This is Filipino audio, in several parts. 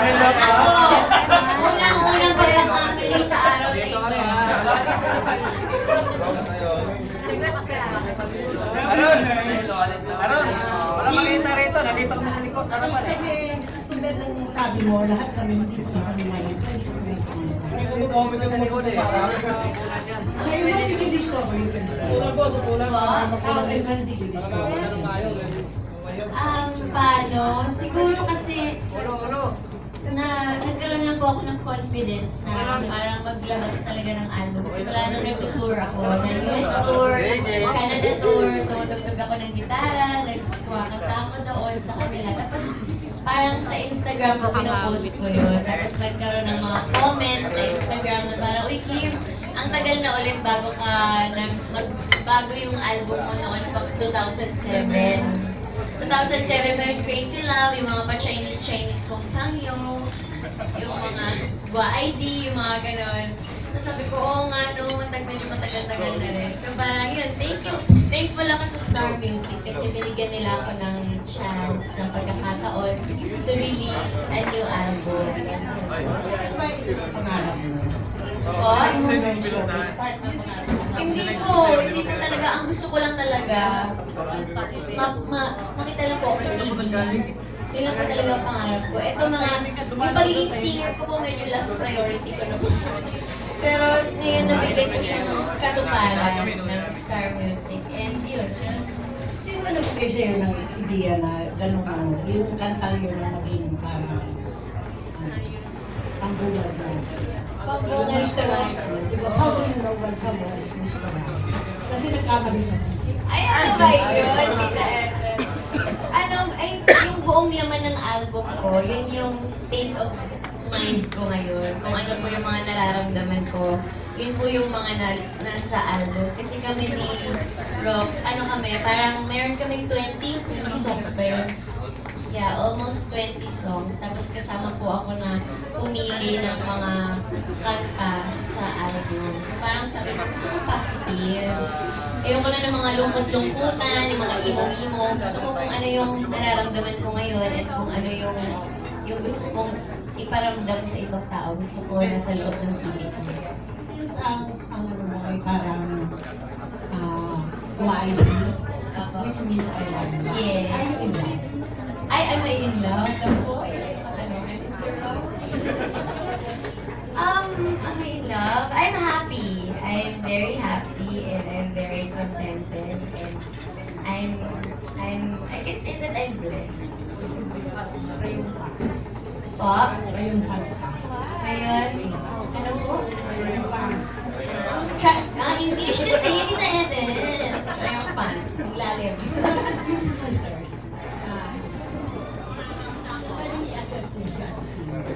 Ako, unang-unang pagkakamili sa araw na ito. Aron, wala makita rito. Nandito kami sa likod. Sana pa. Kasi tulad ng sabi mo, lahat kami hindi ko kami makita. Hindi ko mag-comment sa likod eh. Ngayon ba tiki-discover yung kanisa? Ngayon ba tiki-discover yung kanisa? Paano? Siguro kasi na nagkaroon lang po ako ng confidence na parang maglabas talaga ng album. Simula nung nag-tour ako, na US tour, Canada tour, tumutugtog ako ng gitara, nagkumakanta ako doon sa kanila. Tapos parang sa Instagram ko, pinopost ko yun. Tapos nagkaroon ng mga comments sa Instagram na parang, uy Kim, ang tagal na ulit bago bago yung album mo noon, 2007. 2007 pa yung Crazy Love, yung mga pa-Chinese kong Tangyo, yung mga Gua ID, yung mga ganon. So sabi ko, oo nga no, medyo matagal-tagal na rin. So parang yun, thank you. Thankful ako sa Star Music kasi binigyan nila ako ng chance, ng pagkakataon to release a new album. Ba ito ang pangarap mo? Po? Hindi Hindi po talaga. Ang gusto ko lang talaga, makita lang po ako sa TV. Yun lang po talaga ang pangarap ko. Ito yung pagiging singer ko po, medyo last priority ko na po. Pero ngayon nabigyan ko siya ng katuparan ng Star Music. And yun. Sino nagbigay sa'yo ng ideya na gano'n ano, yung kantang yun ang maging parang ang bulag mo? Yung Mr. Right. Because how do you know when someone is Mr. Right? Kasi nagkamali na. Ay, ano ba yun? Tita Ethel? Yung buong laman ng album ko, yun yung state of mind ko ngayon. Kung ano po yung mga nararamdaman ko. Yun po yung mga nasa album. Kasi kami ni Rox, parang meron kaming 20 songs ba yun? Yeah, almost 20 songs. Tapos kasama po ako na pumili ng mga kanta sa album. So parang sabi ko, gusto ko positive. Ayoko na ng mga lungkot-lungkutan, yung mga emo-emo. Gusto ko kung ano yung nararamdaman ko ngayon at kung ano yung gusto kong iparamdam sa ibang tao. Gusto ko nasa loob ng silid ko. Since ang ano mo ay parang kumain which means I love you. Yes. Are you in love? Am I in love? Am I in love? I'm happy. I'm very happy and I'm very contented and I can say that I'm blessed. Po? Rayon fan. Ngayon, ano po? Rayon fan. English kasi, hindi na Eden. Triumphant. Lalim. Users. Pwede i-assess mo siya sa singer.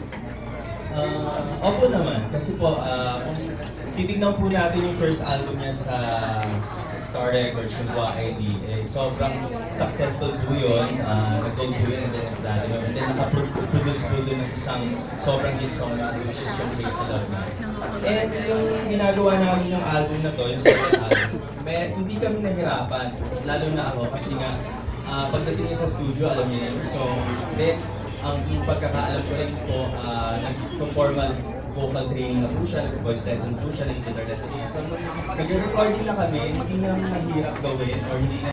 Opo naman, kasi po, kung titignan po natin yung first album niya sa Star Records, yung Gua ID, sobrang successful po yun. Nag-gold po yun and then platinum. And then nakaproduce po doon ng isang sobrang hit song which is yung Crazy Love na. And yung ginagawa namin yung album na to, yung second album, hindi kami nahirapan, lalo na ako kasi nga, pagdating sa studio, alam niyo na yung songs. Then, ang pagkakaalam ko rin po, nag-formal vocal training na po siya, nag-voice lesson po siya, nag-guitar lesson po siya. So, nag-recording na kami, hindi na mahirap gawin or hindi na